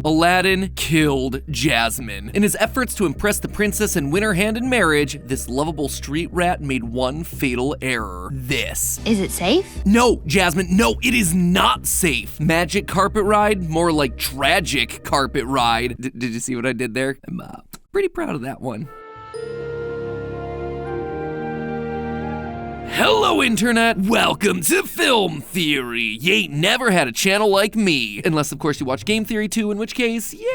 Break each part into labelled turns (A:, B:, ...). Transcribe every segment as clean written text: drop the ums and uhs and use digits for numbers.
A: Aladdin killed Jasmine. In his efforts to impress the princess and win her hand in marriage, this lovable street rat made one fatal error. This.
B: Is it safe?
A: No, Jasmine, no, it is not safe. Magic carpet ride? More like tragic carpet ride. Did you see what I did there? I'm pretty proud of that one. Hello, Internet! Welcome to Film Theory! You ain't never had a channel like me. Unless, of course, you watch Game Theory too, in which case, yeah,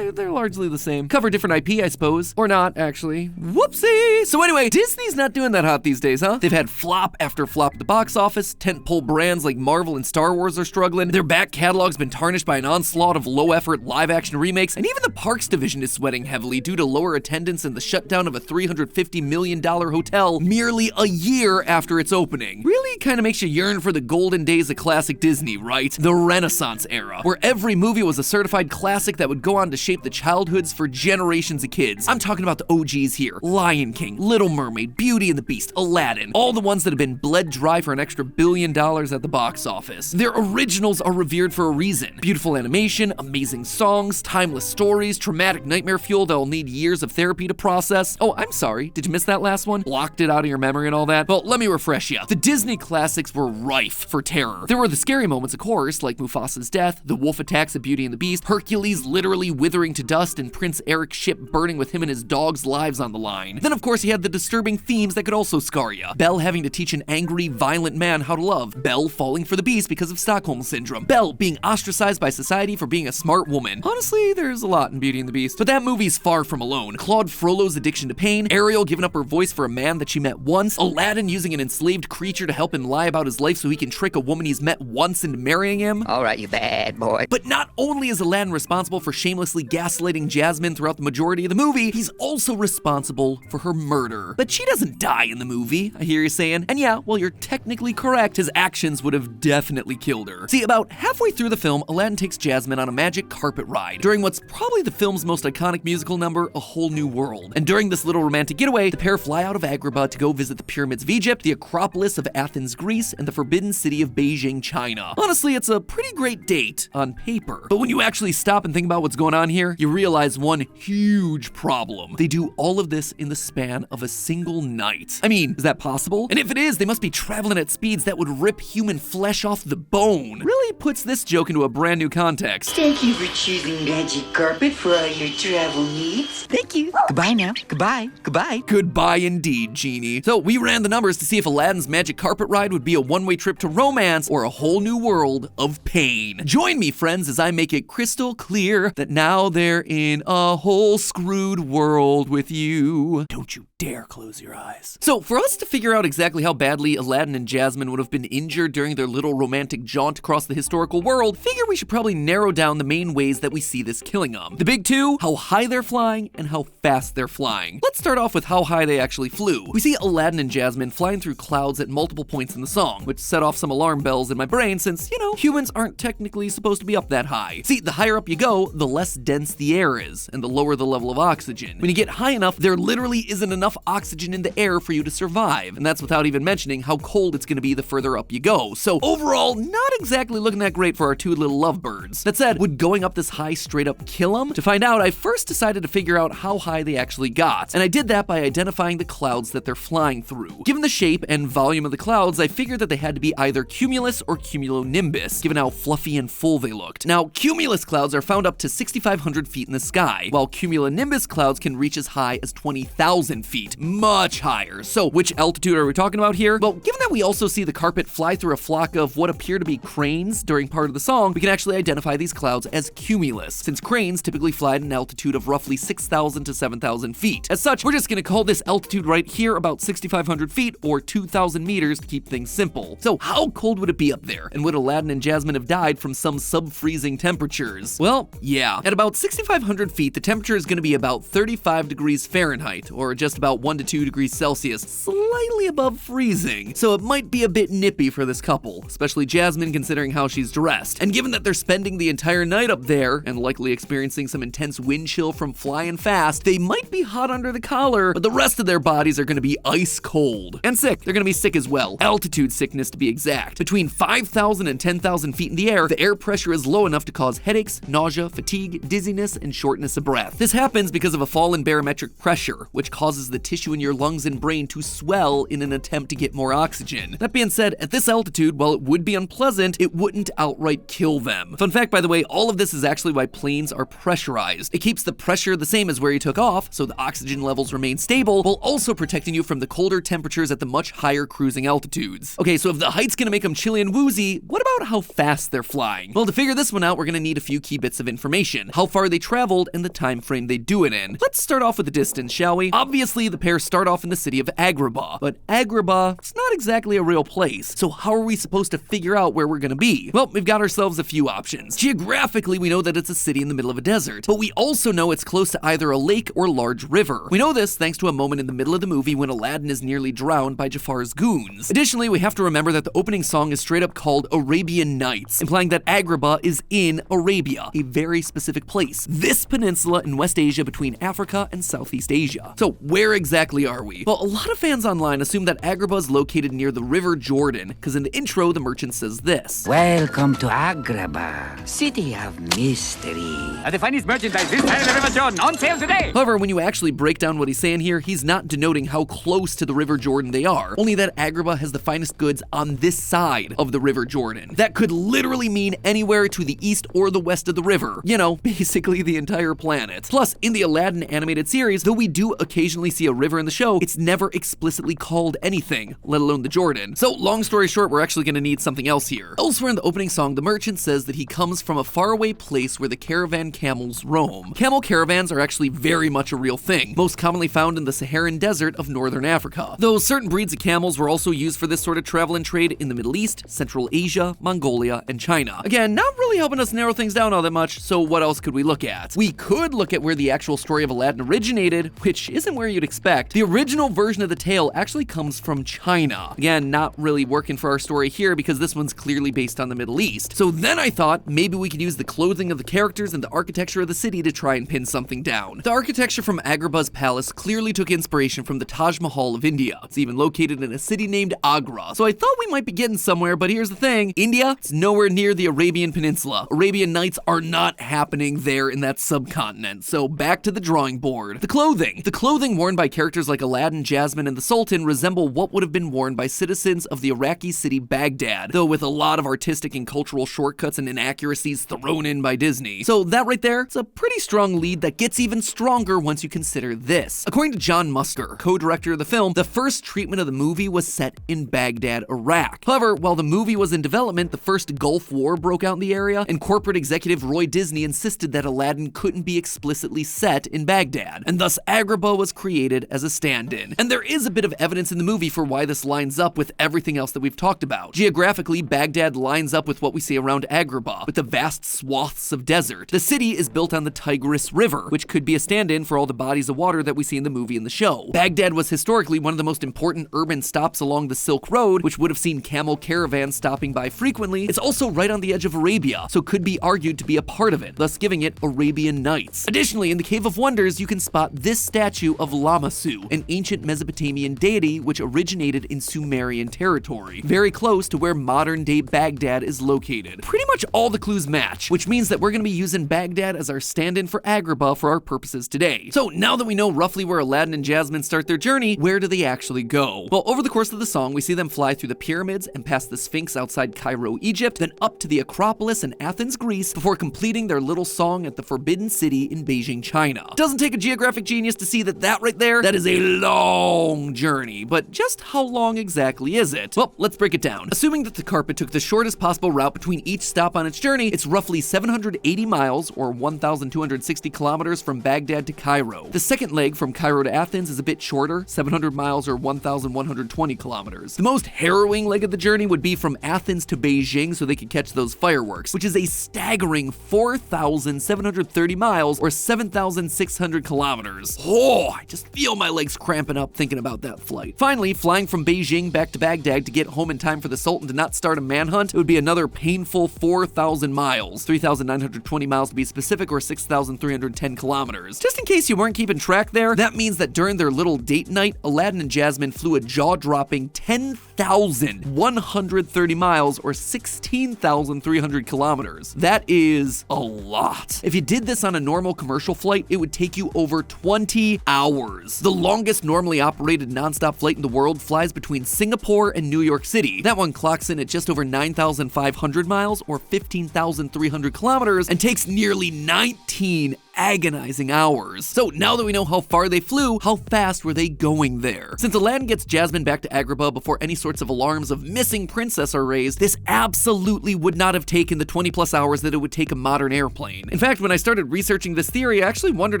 A: they're largely the same. Cover different IP, I suppose. Or not, actually. Whoopsie! So anyway, Disney's not doing that hot these days, huh? They've had flop after flop at the box office. Tentpole brands like Marvel and Star Wars are struggling. Their back catalog's been tarnished by an onslaught of low-effort live-action remakes. And even the parks division is sweating heavily due to lower attendance and the shutdown of a $350 million hotel merely a year after its opening. Really kind of makes you yearn for the golden days of classic Disney, right? The Renaissance era, where every movie was a certified classic that would go on to shape the childhoods for generations of kids. I'm talking about the OGs here. Lion King, Little Mermaid, Beauty and the Beast, Aladdin, all the ones that have been bled dry for an extra $1 billion at the box office. Their originals are revered for a reason. Beautiful animation, amazing songs, timeless stories, traumatic nightmare fuel that'll need years of therapy to process. Oh, I'm sorry, did you miss that last one? Blocked it out of your memory and all that? Well, let me refresh you. The Disney classics were rife for terror. There were the scary moments, of course, like Mufasa's death, the wolf attacks of Beauty and the Beast, Hercules literally withering to dust, and Prince Eric's ship burning with him and his dog's lives on the line. Then, of course, you had the disturbing themes that could also scar you. Belle having to teach an angry, violent man how to love. Belle falling for the Beast because of Stockholm Syndrome. Belle being ostracized by society for being a smart woman. Honestly, there's a lot in Beauty and the Beast. But that movie's far from alone. Claude Frollo's addiction to pain, Ariel giving up her voice for a man that she met once, Aladdin using an enslaved creature to help him lie about his life so he can trick a woman he's met once into marrying him.
C: All right, you bad boy.
A: But not only is Aladdin responsible for shamelessly gaslighting Jasmine throughout the majority of the movie, he's also responsible for her murder. But she doesn't die in the movie, I hear you saying. And yeah, well, you're technically correct, his actions would have definitely killed her. See, about halfway through the film, Aladdin takes Jasmine on a magic carpet ride during what's probably the film's most iconic musical number, A Whole New World. And during this little romantic getaway, the pair fly out of Agrabah to go visit the pyramids of Egypt, the Acropolis of Athens, Greece, and the forbidden city of Beijing, China. Honestly, it's a pretty great date on paper. But when you actually stop and think about what's going on here, you realize one huge problem. They do all of this in the span of a single night. I mean, is that possible? And if it is, they must be traveling at speeds that would rip human flesh off the bone. Really puts this joke into a brand new context.
D: Thank you for choosing Magic Carpet for all your travel needs.
C: Thank you. Goodbye now. Goodbye. Goodbye.
A: Goodbye indeed, Genie. So we ran the numbers to see if Aladdin's magic carpet ride would be a one-way trip to romance or a whole new world of pain. Join me, friends, as I make it crystal clear that now they're in a whole screwed world with you. Don't you dare close your eyes. So for us to figure out exactly how badly Aladdin and Jasmine would have been injured during their little romantic jaunt across the historical world, figure we should probably narrow down the main ways that we see this killing them. The big two, how high they're flying and how fast they're flying. Let's start off with how high they actually flew. We see Aladdin and Jasmine flying through clouds at multiple points in the song, which set off some alarm bells in my brain since, you know, humans aren't technically supposed to be up that high. See, the higher up you go, the less dense the air is, and the lower the level of oxygen. When you get high enough, there literally isn't enough oxygen in the air for you to survive, and that's without even mentioning how cold it's gonna be the further up you go. So overall, not exactly looking that great for our two little lovebirds. That said, would going up this high straight up kill them? To find out, I first decided to figure out how high they actually got, and I did that by identifying the clouds that they're flying through. Given the shape and volume of the clouds, I figured that they had to be either cumulus or cumulonimbus, given how fluffy and full they looked. Now, cumulus clouds are found up to 6,500 feet in the sky, while cumulonimbus clouds can reach as high as 20,000 feet, much higher. So which altitude are we talking about here? Well, given that we also see the carpet fly through a flock of what appear to be cranes during part of the song, we can actually identify these clouds as cumulus, since cranes typically fly at an altitude of roughly 6,000 to 7,000 feet. As such, we're just gonna call this altitude right here about 6,500 feet or 2,000 meters to keep things simple. So how cold would it be up there? And would Aladdin and Jasmine have died from some sub-freezing temperatures? Well, yeah. At about 6,500 feet, the temperature is gonna be about 35 degrees Fahrenheit, or just about 1 to 2 degrees Celsius, slightly above freezing. So it might be a bit nippy for this couple, especially Jasmine considering how she's dressed. And given that they're spending the entire night up there, and likely experiencing some intense wind chill from flying fast, they might be hot under the collar, but the rest of their bodies are gonna be ice cold. And sick. They're gonna be sick as well. Altitude sickness to be exact. Between 5,000 and 10,000 feet in the air, the air pressure is low enough to cause headaches, nausea, fatigue, fatigue, dizziness, and shortness of breath. This happens because of a fall in barometric pressure, which causes the tissue in your lungs and brain to swell in an attempt to get more oxygen. That being said, at this altitude, while it would be unpleasant, it wouldn't outright kill them. Fun fact, by the way, all of this is actually why planes are pressurized. It keeps the pressure the same as where you took off, so the oxygen levels remain stable, while also protecting you from the colder temperatures at the much higher cruising altitudes. Okay, so if the height's gonna make them chilly and woozy, what about how fast they're flying? Well, to figure this one out, we're gonna need a few key bits of information: how far they traveled and the time frame they do it in. Let's start off with the distance, shall we? Obviously, the pair start off in the city of Agrabah, but Agrabah, it's not exactly a real place, so how are we supposed to figure out where we're gonna be? Well, we've got ourselves a few options. Geographically, we know that it's a city in the middle of a desert, but we also know it's close to either a lake or large river. We know this thanks to a moment in the middle of the movie when Aladdin is nearly drowned by Jafar's goons. Additionally, we have to remember that the opening song is straight up called Arabian Nights, implying that Agrabah is in Arabia, a very specific place. This peninsula in West Asia between Africa and Southeast Asia. So where exactly are we? Well, a lot of fans online assume that Agrabah is located near the River Jordan, because in the intro, the merchant says this.
C: Welcome to Agrabah, city of mystery.
B: The finest merchandise this side of the River Jordan, on sale today!
A: However, when you actually break down what he's saying here, he's not denoting how close to the River Jordan they are, only that Agrabah has the finest goods on this side of the River Jordan. That could literally mean anywhere to the east or the west of the river. You know, basically the entire planet. Plus, in the Aladdin animated series, though we do occasionally see a river in the show, it's never explicitly called anything, let alone the Jordan. So, long story short, we're actually gonna need something else here. Elsewhere in the opening song, the merchant says that he comes from a faraway place where the caravan camels roam. Camel caravans are actually very much a real thing, most commonly found in the Saharan desert of northern Africa. Though certain breeds of camels were also used for this sort of travel and trade in the Middle East, Central Asia, Mongolia, and China. Again, not really helping us narrow things down all that much, so what else could we look at? We could look at where the actual story of Aladdin originated, which isn't where you'd expect. The original version of the tale actually comes from China. Again, not really working for our story here because this one's clearly based on the Middle East. So then I thought maybe we could use the clothing of the characters and the architecture of the city to try and pin something down. The architecture from Agrabah's palace clearly took inspiration from the Taj Mahal of India. It's even located in a city named Agra. So I thought we might be getting somewhere, but here's the thing. India, it's nowhere near the Arabian Peninsula. Arabian Nights are not happening there in that subcontinent. So back to the drawing board. The clothing. The clothing worn by characters like Aladdin, Jasmine, and the Sultan resemble what would have been worn by citizens of the Iraqi city Baghdad, though with a lot of artistic and cultural shortcuts and inaccuracies thrown in by Disney. So that right there is a pretty strong lead that gets even stronger once you consider this. According to John Musker, co-director of the film, the first treatment of the movie was set in Baghdad, Iraq. However, while the movie was in development, the first Gulf War broke out in the area, and corporate executive Roy Disney insisted that Aladdin couldn't be explicitly set in Baghdad, and thus Agrabah was created as a stand-in. And there is a bit of evidence in the movie for why this lines up with everything else that we've talked about. Geographically, Baghdad lines up with what we see around Agrabah, with the vast swaths of desert. The city is built on the Tigris River, which could be a stand-in for all the bodies of water that we see in the movie and the show. Baghdad was historically one of the most important urban stops along the Silk Road, which would have seen camel caravans stopping by frequently. It's also right on the edge of Arabia, so could be argued to be a part of it, thus giving it Arabian Nights. Additionally, in the Cave of Wonders, you can spot this statue of Lamassu, an ancient Mesopotamian deity which originated in Sumerian territory, very close to where modern-day Baghdad is located. Pretty much all the clues match, which means that we're going to be using Baghdad as our stand-in for Agrabah for our purposes today. So now that we know roughly where Aladdin and Jasmine start their journey, where do they actually go? Well, over the course of the song, we see them fly through the pyramids and past the Sphinx outside Cairo, Egypt, then up to the Acropolis in Athens, Greece, before completing their little song at the Forbidden City in Beijing, China. Doesn't take a geographic genius to see that right there, that is a long journey, but just how long exactly is it? Well, let's break it down. Assuming that the carpet took the shortest possible route between each stop on its journey, it's roughly 780 miles or 1,260 kilometers from Baghdad to Cairo. The second leg from Cairo to Athens is a bit shorter, 700 miles or 1,120 kilometers. The most harrowing leg of the journey would be from Athens to Beijing so they could catch those fireworks, which is a staggering 4,730 miles or 7,600 kilometers. Oh, I just feel my legs cramping up thinking about that flight. Finally, flying from Beijing back to Baghdad to get home in time for the Sultan to not start a manhunt, it would be another painful 4,000 miles, 3,920 miles to be specific, or 6,310 kilometers. Just in case you weren't keeping track there, that means that during their little date night, Aladdin and Jasmine flew a jaw-dropping 10,130 miles or 16,300 kilometers. That is a lot. If you did this on a normal commercial flight, it would take you over 20 hours. The longest normally operated nonstop flight in the world flies between Singapore and New York City. That one clocks in at just over 9,500 miles or 15,300 kilometers and takes nearly 19 agonizing hours. So now that we know how far they flew, how fast were they going there? Since Aladdin gets Jasmine back to Agrabah before any sorts of alarms of missing princess are raised, this absolutely would not have taken the 20 plus hours that it would take a modern airplane. In fact, when I started researching this theory, I actually wondered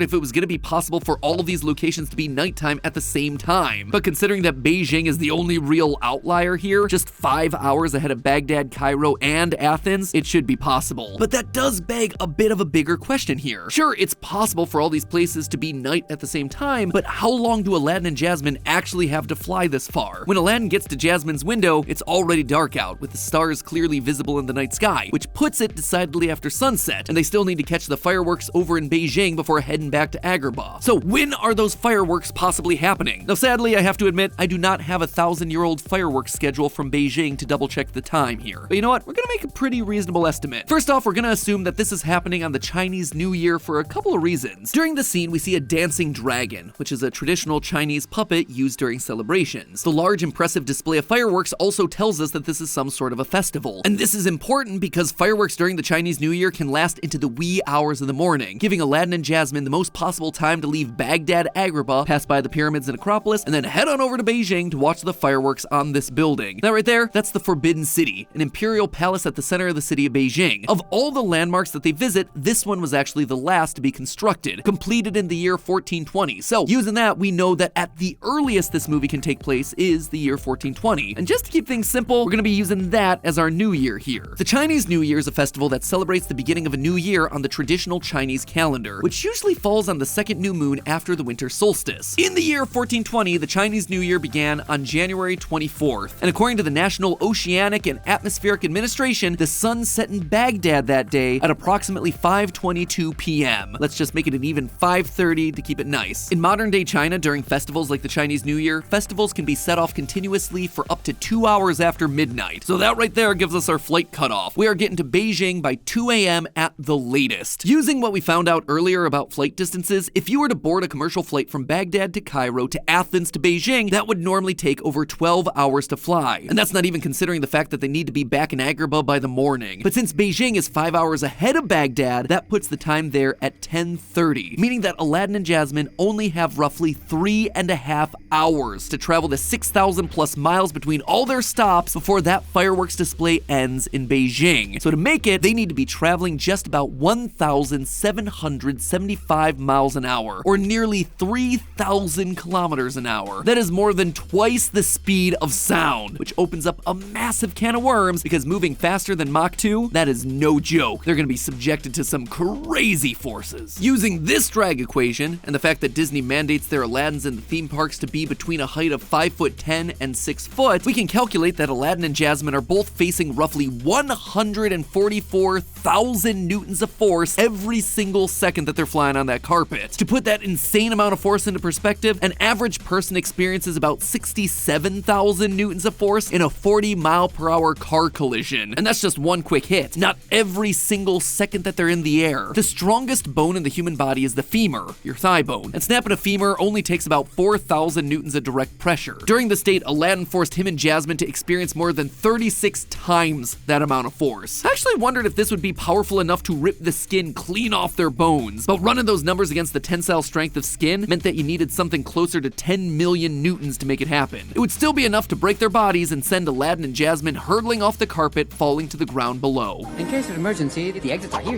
A: if it was going to be possible for all of these locations to be nighttime at the same time. But considering that Beijing is the only real outlier here, just 5 hours ahead of Baghdad, Cairo, and Athens, it should be possible. But that does beg a bit of a bigger question here. Sure, it's possible for all these places to be night at the same time, but how long do Aladdin and Jasmine actually have to fly this far? When Aladdin gets to Jasmine's window, it's already dark out, with the stars clearly visible in the night sky, which puts it decidedly after sunset, and they still need to catch the fireworks over in Beijing before heading back to Agrabah. So when are those fireworks possibly happening? Now sadly, I have to admit, I do not have a 1,000-year-old fireworks schedule from Beijing to double check the time here. But you know what? We're gonna make a pretty reasonable estimate. First off, we're gonna assume that this is happening on the Chinese New Year for a couple of reasons. During the scene, we see a dancing dragon, which is a traditional Chinese puppet used during celebrations. The large, impressive display of fireworks also tells us that this is some sort of a festival. And this is important because fireworks during the Chinese New Year can last into the wee hours of the morning, giving Aladdin and Jasmine the most possible time to leave Baghdad, Agrabah, pass by the pyramids and Acropolis, and then head on over to Beijing to watch the fireworks on this building. Now right there, that's the Forbidden City, an imperial palace at the center of the city of Beijing. Of all the landmarks that they visit, this one was actually the last to be constructed, completed in the year 1420. So using that, we know that at the earliest this movie can take place is the year 1420. And just to keep things simple, we're gonna be using that as our new year here. The Chinese New Year is a festival that celebrates the beginning of a new year on the traditional Chinese calendar, which usually falls on the second new moon after the winter solstice. In the year 1420, the Chinese New Year began on January 24th. And according to the National Oceanic and Atmospheric Administration, the sun set in Baghdad that day at approximately 5:22 p.m. Let's just make it an even 5:30 to keep it nice. In modern day China, during festivals like the Chinese New Year, festivals can be set off continuously for up to 2 hours after midnight. So that right there gives us our flight cutoff. We are getting to Beijing by 2 a.m. at the latest. Using what we found out earlier about flight distances, if you were to board a commercial flight from Baghdad to Cairo to Athens to Beijing, that would normally take over 12 hours to fly. And that's not even considering the fact that they need to be back in Agrabah by the morning. But since Beijing is 5 hours ahead of Baghdad, that puts the time there at 10:30, meaning that Aladdin and Jasmine only have roughly 3.5 hours to travel the 6,000 plus miles between all their stops before that fireworks display ends in Beijing. So to make it, they need to be traveling just about 1,775 miles an hour, or nearly 3,000 kilometers an hour. That is more than twice the speed of sound, which opens up a massive can of worms because moving faster than Mach 2, that is no joke. They're gonna be subjected to some crazy forces. Using this drag equation, and the fact that Disney mandates their Aladdins in the theme parks to be between a height of 5'10" and 6 foot, we can calculate that Aladdin and Jasmine are both facing roughly 144,000 newtons of force every single second that they're flying on that carpet. To put that insane amount of force into perspective, an average person experiences about 67,000 newtons of force in a 40-mile-per-hour car collision. And that's just one quick hit, not every single second that they're in the air. The strongest bone in the human body is the femur, your thigh bone, and snapping a femur only takes about 4,000 newtons of direct pressure. During this date, Aladdin forced him and Jasmine to experience more than 36 times that amount of force. I actually wondered if this would be powerful enough to rip the skin clean off their bones, but running those numbers against the tensile strength of skin meant that you needed something closer to 10 million newtons to make it happen. It would still be enough to break their bodies and send Aladdin and Jasmine hurtling off the carpet, falling to the ground below.
B: In case of emergency, the exits are here,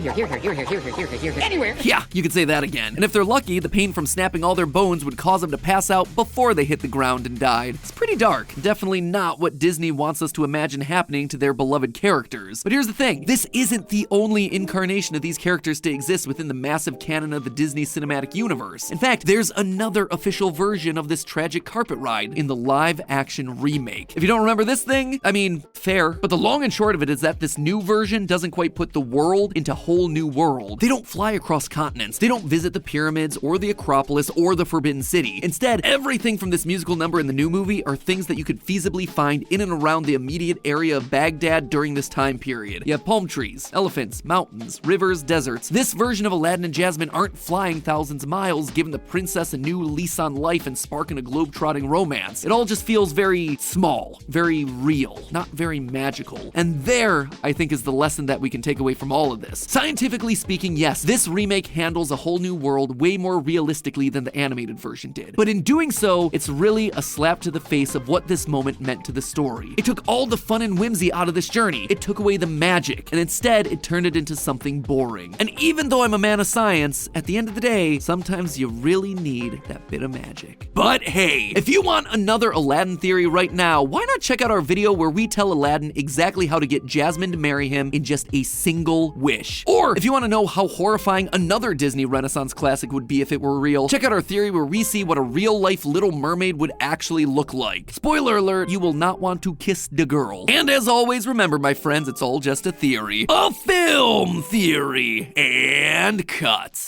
B: anywhere.
A: Yeah, you could say that again. And if they're lucky, the pain from snapping all their bones would cause them to pass out before they hit the ground and died. It's pretty dark. Definitely not what Disney wants us to imagine happening to their beloved characters. But here's the thing, this isn't the only incarnation of these characters to exist within the massive canon of the Disney cinematic universe. In fact, there's another official version of this tragic carpet ride in the live-action remake. If you don't remember this thing, I mean, fair. But the long and short of it is that this new version doesn't quite put the world into whole new world. They don't fly across across continents. They don't visit the pyramids or the Acropolis or the Forbidden City. Instead, everything from this musical number in the new movie are things that you could feasibly find in and around the immediate area of Baghdad during this time period. You have palm trees, elephants, mountains, rivers, deserts. This version of Aladdin and Jasmine aren't flying thousands of miles, giving the princess a new lease on life and sparking a globe-trotting romance. It all just feels very small, very real, not very magical. And there, I think, is the lesson that we can take away from all of this. Scientifically speaking, yes, this remake handles a whole new world way more realistically than the animated version did. But in doing so, it's really a slap to the face of what this moment meant to the story. It took all the fun and whimsy out of this journey. It took away the magic, and instead, it turned it into something boring. And even though I'm a man of science, at the end of the day, sometimes you really need that bit of magic. But hey, if you want another Aladdin theory right now, why not check out our video where we tell Aladdin exactly how to get Jasmine to marry him in just a single wish. Or if you want to know how horrifying another Disney Renaissance classic would be if it were real, check out our theory where we see what a real-life Little Mermaid would actually look like. Spoiler alert, you will not want to kiss the girl. And as always, remember my friends, it's all just a theory. A film theory. And cut.